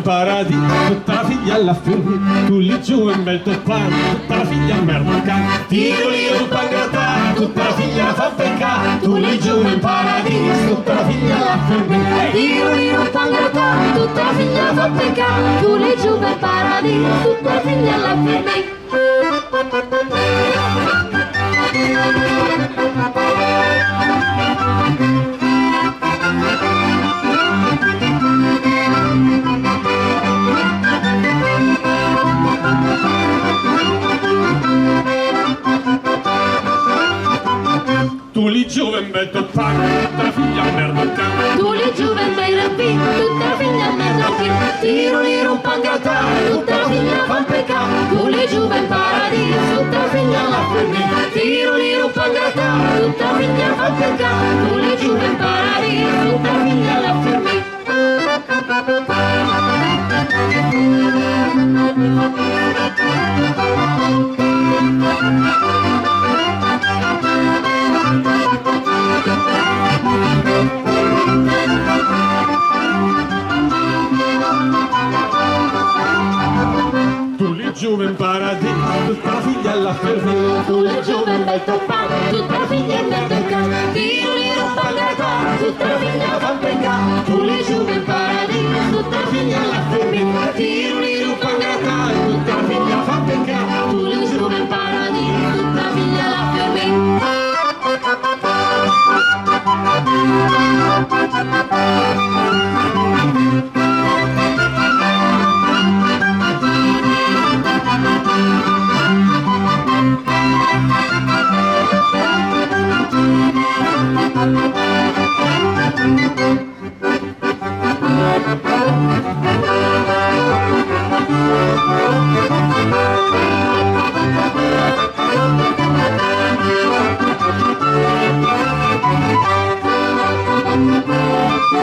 paradiso, tutta la figlia alla fine, tu lì giù in bel toppano, tutta la figlia a merda cane, tiro lì un pangratano, tutta la figlia la fa peccare, tu lì giù in paradiso, tutta la figlia alla fine, Tiro lì un pangratano, tutta la figlia la fa peccare, tu lì giù nel paradiso, tutta la figlia alla fine. tu lì giù in bel toppano, tutta la figlia a merda cane, Tu lì giù nel Bairampi, tutta la figlia al Merlocchi, tiro lì un pangratano, tutta la figlia fa un peccato, tu lì giù nel paradiso, tutta la figlia alla fermina, tiro lì un pangratano, tutta la figlia fa un peccato, tu lì giù nel paradiso, tutta la figlia alla fermina. tu lì giù in paradiso, tutta la figlia alla fermina, Tu lì giù nel bel toppano, tutta la figlia in mezzo al cane, tiro lì un pangratano, tutta la figlia fa un peccato, tu lì giù nel paradiso, tutta la figlia alla fermina, tiro lì un pangratano, tutta la figlia fa un peccato, tu lì giù nel paradiso, tutta la figlia alla fermina.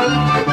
Thank you.